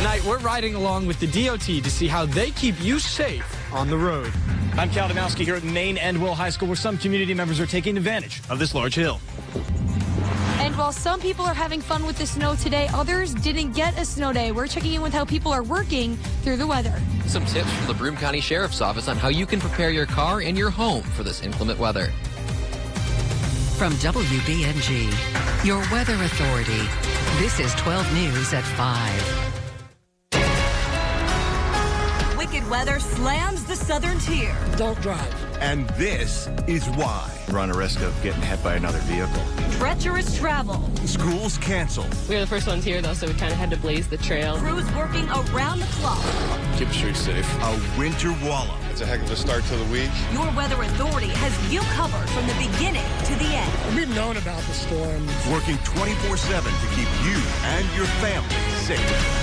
Tonight, we're riding along with the DOT to see how they keep you safe on the road. I'm Cal Domowski here at Maine Endwell High School, where some community members are taking advantage of this large hill. And while some people are having fun with the snow today, others didn't get a snow day. We're checking in with how people are working through the weather. Some tips from the Broome County Sheriff's Office on how you can prepare your car and your home for this inclement weather. From Wbng, your weather authority, this is 12 News at 5. Wicked weather slams the southern tier. Don't drive. And this is why. Run a risk of getting hit by another vehicle. Treacherous travel. Schools canceled. We were the first ones here, though, so we kind of had to blaze the trail. Crews working around the clock. Keep the streets safe. A winter wallop. It's a heck of a start to the week. Your weather authority has you covered from the beginning to the end. We've known about the storm. Working 24/7 to keep you and your family safe.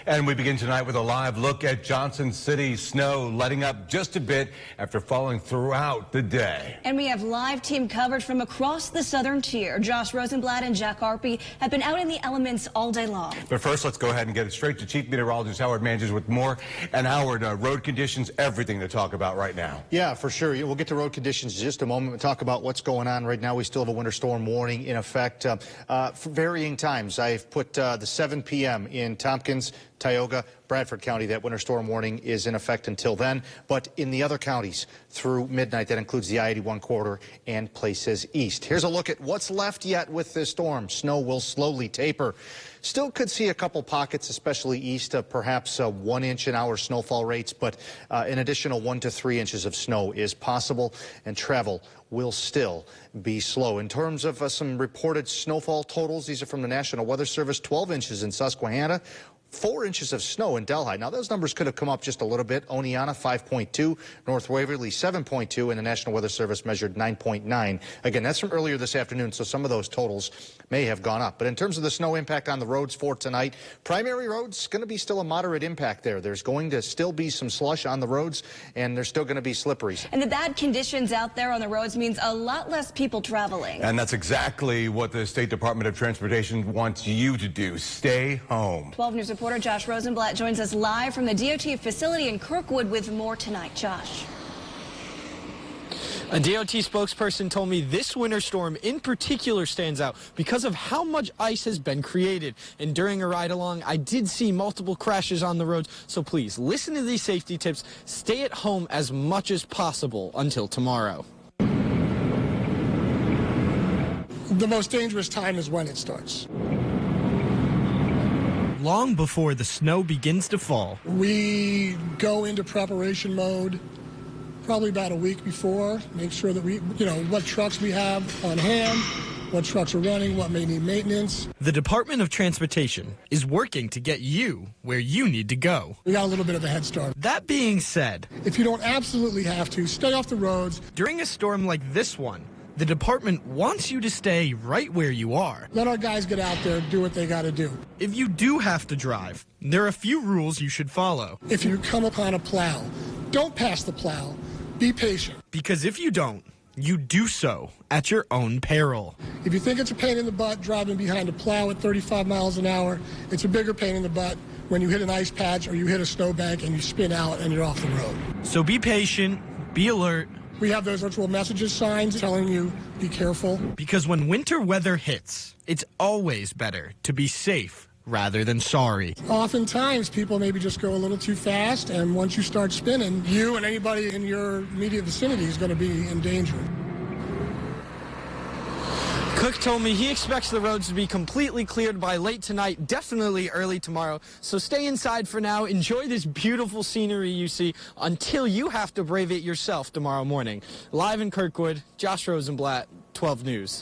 And we begin tonight with a live look at Johnson City. Snow letting up just a bit after falling throughout the day. And we have live team coverage from across the southern tier. Josh Rosenblatt and Jack Arpey have been out in the elements all day long. But first, let's go ahead and get it straight to Chief Meteorologist Howard Manges with more. And Howard, road conditions, everything to talk about right now. Yeah, for sure. We'll get to road conditions in just a moment. We'll talk about what's going on right now. We still have a winter storm warning in effect for varying times. I've put the 7 p.m. in Tompkins, Tioga, Bradford County. That winter storm warning is in effect until then. But in the other counties through midnight, that includes the I-81 corridor and places east. Here's a look at what's left yet with this storm. Snow will slowly taper. Still could see a couple pockets, especially east of perhaps 1 inch an hour snowfall rates, but an additional 1 to 3 inches of snow is possible, and travel will still be slow. In terms of some reported snowfall totals, these are from the National Weather Service. 12 inches in Susquehanna, 4 inches of snow in Delhi. Now, those numbers could have come up just a little bit. Oneonta, 5.2. North Waverly, 7.2. And the National Weather Service measured 9.9. Again, that's from earlier this afternoon, so some of those totals may have gone up. But in terms of the snow impact on the roads for tonight, primary roads, going to be still a moderate impact there. There's going to still be some slush on the roads, and they're still going to be slippery. And the bad conditions out there on the roads means a lot less people traveling. And that's exactly what the State Department of Transportation wants you to do. Stay home. 12 News reporter Josh Rosenblatt joins us live from the DOT facility in Kirkwood with more tonight. Josh. A DOT spokesperson told me this winter storm in particular stands out because of how much ice has been created. And during a ride along, I did see multiple crashes on the roads. So please listen to these safety tips. Stay at home as much as possible until tomorrow. The most dangerous time is when it starts. Long before the snow begins to fall. We go into preparation mode probably about a week before, make sure that we, what trucks we have on hand, what trucks are running, what may need maintenance. The Department of Transportation is working to get you where you need to go. We got a little bit of a head start. That being said, if you don't absolutely have to, stay off the roads. During a storm like this one, the department wants you to stay right where you are. Let our guys get out there and do what they got to do. If you do have to drive, there are a few rules you should follow. If you come upon a plow, don't pass the plow. Be patient. Because if you don't, you do so at your own peril. If you think it's a pain in the butt driving behind a plow at 35 miles an hour, it's a bigger pain in the butt when you hit an ice patch or you hit a snowbank and you spin out and you're off the road. So be patient, be alert. We have those virtual messages signs telling you, be careful. Because when winter weather hits, it's always better to be safe rather than sorry. Oftentimes, people maybe just go a little too fast, and once you start spinning, you and anybody in your immediate vicinity is going to be in danger. Cook told me he expects the roads to be completely cleared by late tonight, definitely early tomorrow. So stay inside for now. Enjoy this beautiful scenery you see until you have to brave it yourself tomorrow morning. Live in Kirkwood, Josh Rosenblatt, 12 News.